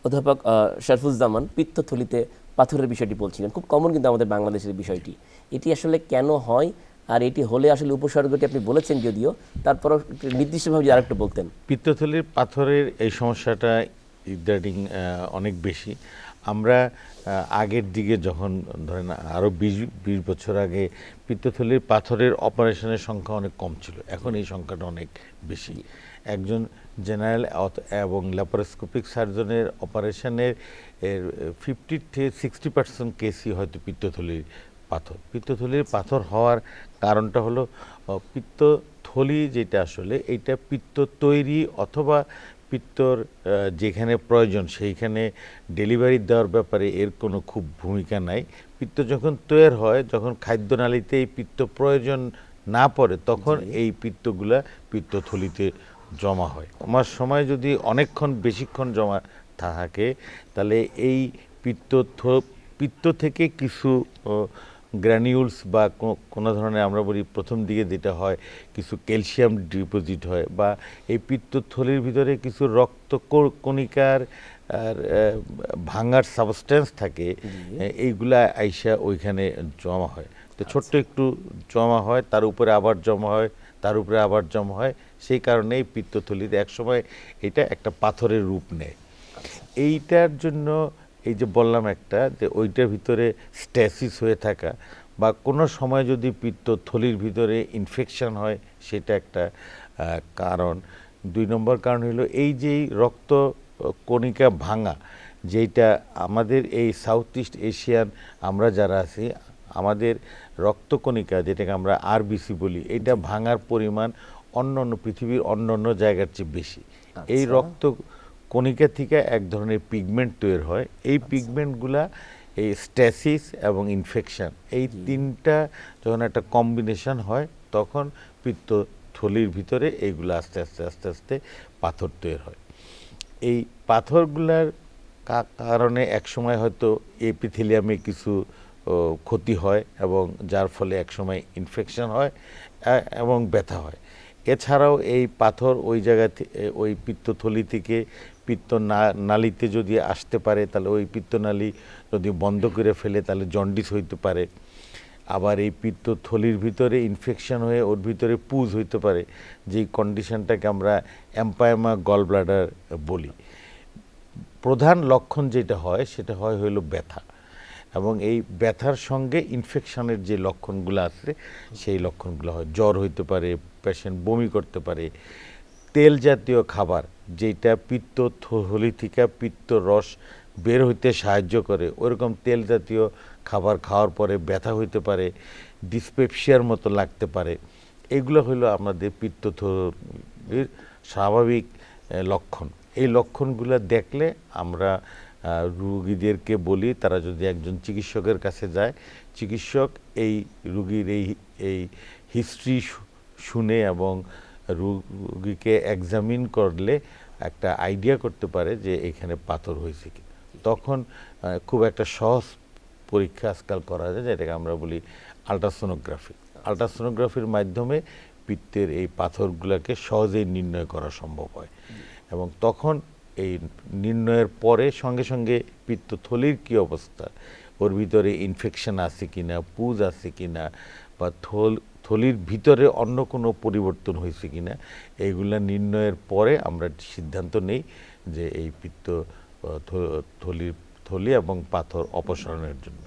অধ্যাপক শরফুজ্জামান পিত্তথলিতে পাথরের বিষয়টি বলছিলেন, খুব কমন কিন্তু আমাদের বাংলাদেশের বিষয়টি। এটি আসলে কেন হয়, আর এটি হলে আসলে উপসর্গটি আপনি বলেছেন যদিও, তারপরও নির্দিষ্টভাবে যদি আরেকটু বলতেন। পিত্তথলির পাথরের এই সমস্যাটা ইদানিং অনেক বেশি। আমরা আগের দিকে যখন ধরেন আরও ২০ বছর আগে পিত্তথলির পাথরের অপারেশনের সংখ্যা অনেক কম ছিল, এখন এই সংখ্যাটা অনেক বেশি। একজন জেনারেল এবং ল্যাপারোস্কোপিক সার্জনের অপারেশনের 50-60% কেসই হয়তো পিত্তথলির পাথর। পিত্তথলির পাথর হওয়ার কারণটা হলো পিত্তথলি যেটা আসলে এইটা পিত্ত তৈরি অথবা পিত্তর যেখানে প্রয়োজন সেইখানে ডেলিভারি দেওয়ার ব্যাপারে এর কোনো খুব ভূমিকা নাই। পিত্ত যখন তৈরি হয়, যখন খাদ্যনালীতে এই পিত্ত প্রয়োজন না পড়ে, তখন এই পিত্তগুলা পিত্তথলিতে জমা হয়। আমার সময় যদি অনেকক্ষণ বেশিক্ষণ জমা থাকে, তাহলে এই পিত্ত থেকে কিছু গ্র্যানিউলস বা কোনো ধরনের, আমরা বলি প্রথম দিকে যেটা হয়, কিছু ক্যালসিয়াম ডিপোজিট হয়, বা এই পিত্তথলির ভিতরে কিছু রক্ত কণিকার আর ভাঙার সাবস্টেন্স থাকে, এইগুলা আইসা ওইখানে জমা হয়। তো ছোট্ট একটু জমা হয়, তার উপরে আবার জমা হয়, তার উপরে আবার জমা হয়। সেই কারণে এই পিত্তথলিতে একসময় এটা একটা পাথরের রূপ নেয়। এইটার জন্য এই যে বললাম একটা, যে ওইটার ভিতরে স্ট্যাসিস হয়ে থাকা, বা কোনো সময় যদি পিত্তথলির ভিতরে ইনফেকশন হয়, সেটা একটা কারণ। ২ নম্বর কারণ হলো এই যে রক্ত কণিকা ভাঙা, যেটা আমাদের এই সাউথ ইস্ট এশিয়ান আমরা যারা আছি, আমাদের রক্তকণিকা যেটাকে আমরা আরবিসি বলি, এটা ভাঙার পরিমাণ অন্য পৃথিবীর অন্য জায়গার চেয়ে বেশি। এই রক্ত কণিকা থেকে এক ধরনের পিগমেন্ট তৈরি হয়। এই পিগমেন্টগুলা এই স্ট্যাসিস এবং ইনফেকশন, এই তিনটা যখন একটা কম্বিনেশন হয়, তখন পিত্তথলির ভিতরে এইগুলো আস্তে আস্তে আস্তে আস্তে পাথর তৈরি হয়। এই পাথরগুলার কারণে একসময় হয়তো এপিথেলিয়ামে কিছু ক্ষতি হয়, এবং যার ফলে একসময় ইনফেকশন হয় এবং ব্যথা হয়। এছাড়াও এই পাথর ওই জায়গা ওই পিত্তথলি থেকে নালীতে যদি আসতে পারে, তাহলে ওই পিত্তনালী যদি বন্ধ করে ফেলে, তাহলে জন্ডিস হইতে পারে। আবার এই পিত্তথলির ভিতরে ইনফেকশন হয়ে ওর ভিতরে পুজ হইতে পারে, যেই কন্ডিশনটাকে আমরা এম্পাইমা গল ব্লাডার বলি। প্রধান লক্ষণ যেটা হয়, সেটা হলো ব্যথা, এবং এই ব্যথার সঙ্গে ইনফেকশনের যে লক্ষণগুলো আছে, সেই লক্ষণগুলো হয়। জ্বর হইতে পারে, পেশেন্ট বমি করতে পারে। তেল জাতীয় খাবার, যেটা পিত্তথলি থেকে পিত্ত রস বের হইতে সাহায্য করে, ওরকম তেল জাতীয় খাবার খাওয়ার পরে ব্যথা হইতে পারে, ডিসপেপসিয়ার মতো লাগতে পারে। এগুলো হলো আমাদের পিত্তথলির স্বাভাবিক লক্ষণ। এই লক্ষণগুলো দেখলে আমরা রুগীদেরকে বলি, তারা যদি একজন চিকিৎসকের কাছে যায়, চিকিৎসক এই রুগীর এই হিস্ট্রি শুনে এবং রুগীকে এক্সামিন করলে একটা আইডিয়া করতে পারে যে এখানে পাথর হয়েছে কি। তখন খুব একটা সহজ পরীক্ষা আজকাল করা যায়, যেটাকে আমরা বলি আল্ট্রাসোনোগ্রাফি। আল্ট্রাসোনোগ্রাফির মাধ্যমে পিত্তের এই পাথরগুলোকে সহজেই নির্ণয় করা সম্ভব হয়, এবং তখন এই নির্ণয়ের পরে সঙ্গে সঙ্গে পিত্তথলির কী অবস্থা, ওর ভিতরে ইনফেকশন আছে কিনা, পুজ আছে কিনা, বা থলির ভিতরে অন্য কোনো পরিবর্তন হয়েছে কিনা, এইগুলা নির্ণয়ের পরে আমরা সিদ্ধান্ত নেই যে এই থলি এবং পাথর অপসারণের জন্য।